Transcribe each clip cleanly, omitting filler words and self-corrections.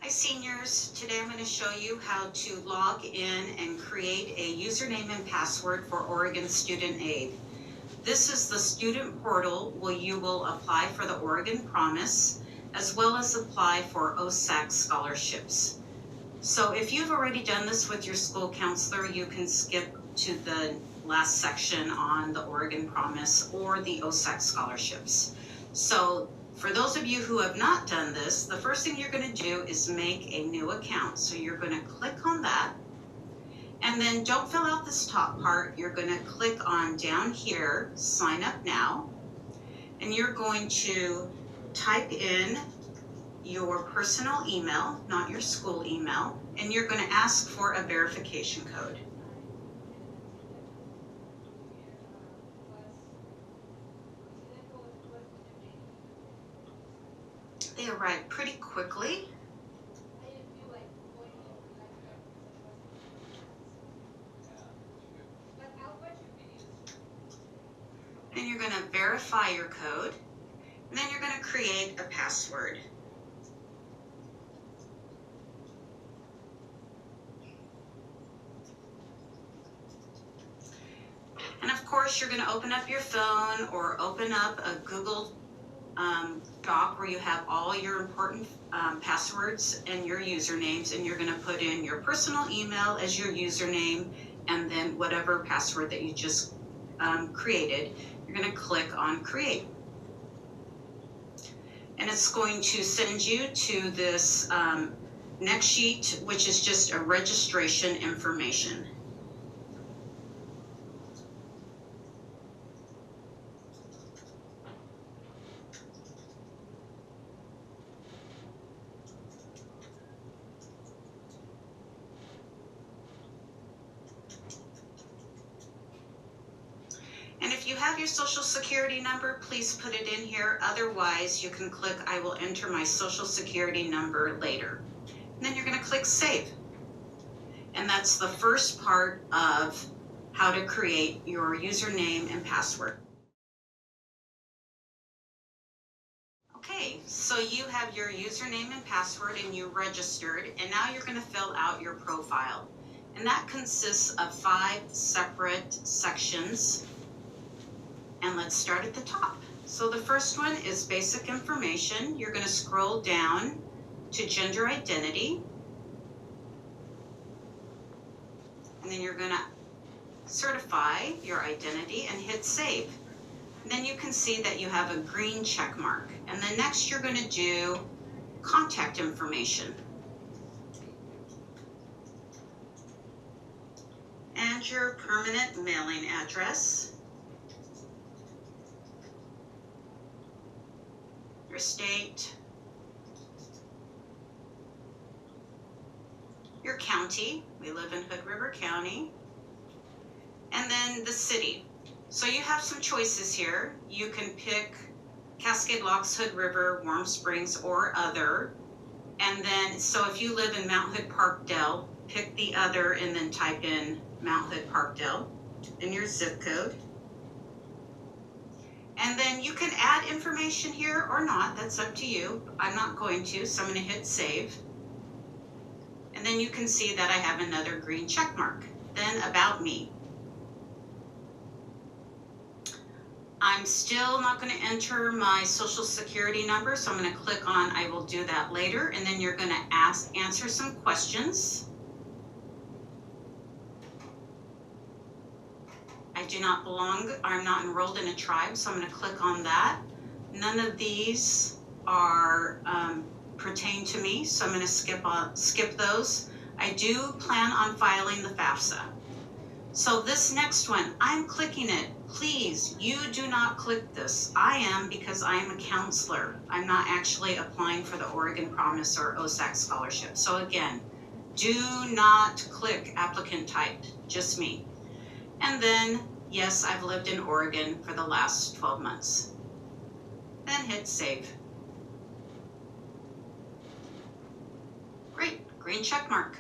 Hi seniors, today I'm going to show you how to log in and create a username and password for Oregon Student Aid. This is the student portal where you will apply for the Oregon Promise, as well as apply for OSAC scholarships. So if you've already done this with your school counselor, you can skip to the last section on the Oregon Promise or the OSAC scholarships. So for those of you who have not done this, the first thing you're going to do is make a new account. So you're going to click on that, and then don't fill out this top part. You're going to click on down here, sign up now, and you're going to type in your personal email, not your school email, and you're going to ask for a verification code. They arrive pretty quickly. And you're going to verify your code, and then you're going to create a password. And of course, you're going to open up your phone or open up a Google Doc where you have all your important passwords and your usernames, and you're going to put in your personal email as your username, and then whatever password that you just created, you're going to click on create. And it's going to send you to this next sheet, which is just a registration information. And if you have your social security number, please put it in here. Otherwise, you can click, I will enter my social security number later. And then you're going to click save. And that's the first part of how to create your username and password. Okay, so you have your username and password and you registered, and now you're going to fill out your profile. And that consists of 5 separate sections. And let's start at the top. So the first one is basic information. You're going to scroll down to gender identity. And then you're going to certify your identity and hit save. And then you can see that you have a green check mark. And then next you're going to do contact information. And your permanent mailing address. Your state, your county, we live in Hood River County, and then the city. So you have some choices here. You can pick Cascade Locks, Hood River, Warm Springs, or other. And then, so if you live in Mount Hood Parkdale, pick the other and then type in Mount Hood Parkdale and your zip code. And then you can add information here or not, that's up to you. I'm not going to, so I'm going to hit save. And then you can see that I have another green check mark. Then about me. I'm still not going to enter my social security number, so I'm going to click on I will do that later. And then you're going to answer some questions. I do not belong, I'm not enrolled in a tribe, so I'm going to click on that. None of these are pertain to me, so I'm going to skip those. I do plan on filing the FAFSA. So this next one, I'm clicking it. Please, you do not click this. I am, because I am a counselor. I'm not actually applying for the Oregon Promise or OSAC scholarship. So again, do not click applicant type, just me. And then, yes, I've lived in Oregon for the last 12 months. Then hit save. Great, green check mark.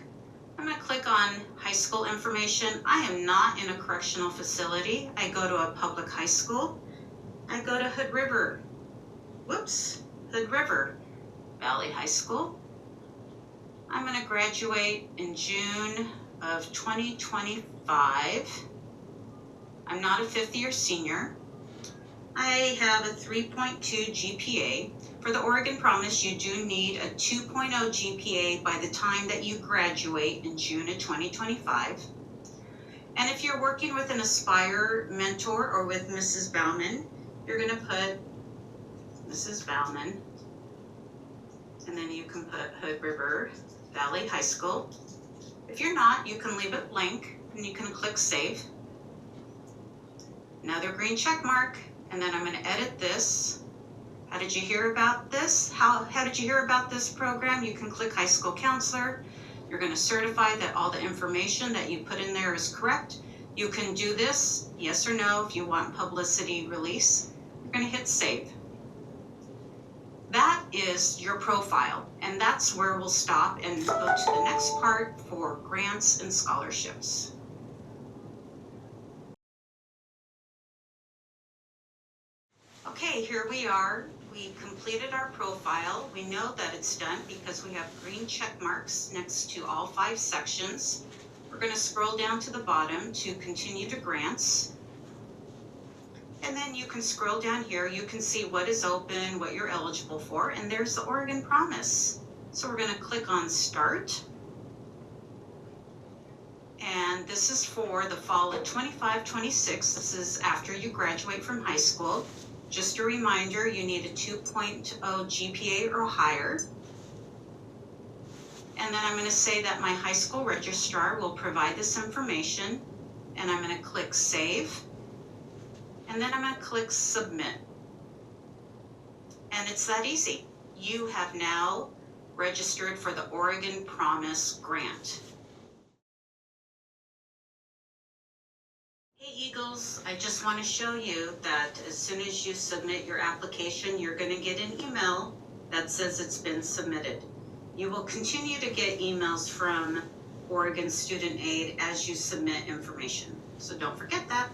I'm going to click on high school information. I am not in a correctional facility. I go to a public high school. I go to Hood River Valley High School. I'm going to graduate in June of 2025. I'm not a fifth-year senior. I have a 3.2 GPA. For the Oregon Promise, you do need a 2.0 GPA by the time that you graduate in June of 2025. And if you're working with an Aspire mentor or with Mrs. Bauman, you're going to put Mrs. Bauman, and then you can put Hood River Valley High School. If you're not, you can leave it blank and you can click Save. Another green check mark, and then I'm going to edit this. How did you hear about this? How did you hear about this program? You can click High School Counselor. You're going to certify that all the information that you put in there is correct. You can do this, yes or no, if you want publicity release. You're going to hit Save. That is your profile, and that's where we'll stop and go to the next part for grants and scholarships. Okay, here we are. We completed our profile. We know that it's done because we have green check marks next to all 5 sections. We're going to scroll down to the bottom to continue to grants. And then you can scroll down here. You can see what is open, what you're eligible for, and there's the Oregon Promise. So we're going to click on Start. And this is for the fall of 25-26. This is after you graduate from high school. Just a reminder, you need a 2.0 GPA or higher. And then I'm going to say that my high school registrar will provide this information. And I'm going to click Save. And then I'm going to click Submit. And it's that easy. You have now registered for the Oregon Promise Grant. Hey Eagles, I just want to show you that as soon as you submit your application, you're going to get an email that says it's been submitted. You will continue to get emails from Oregon Student Aid as you submit information. So don't forget that.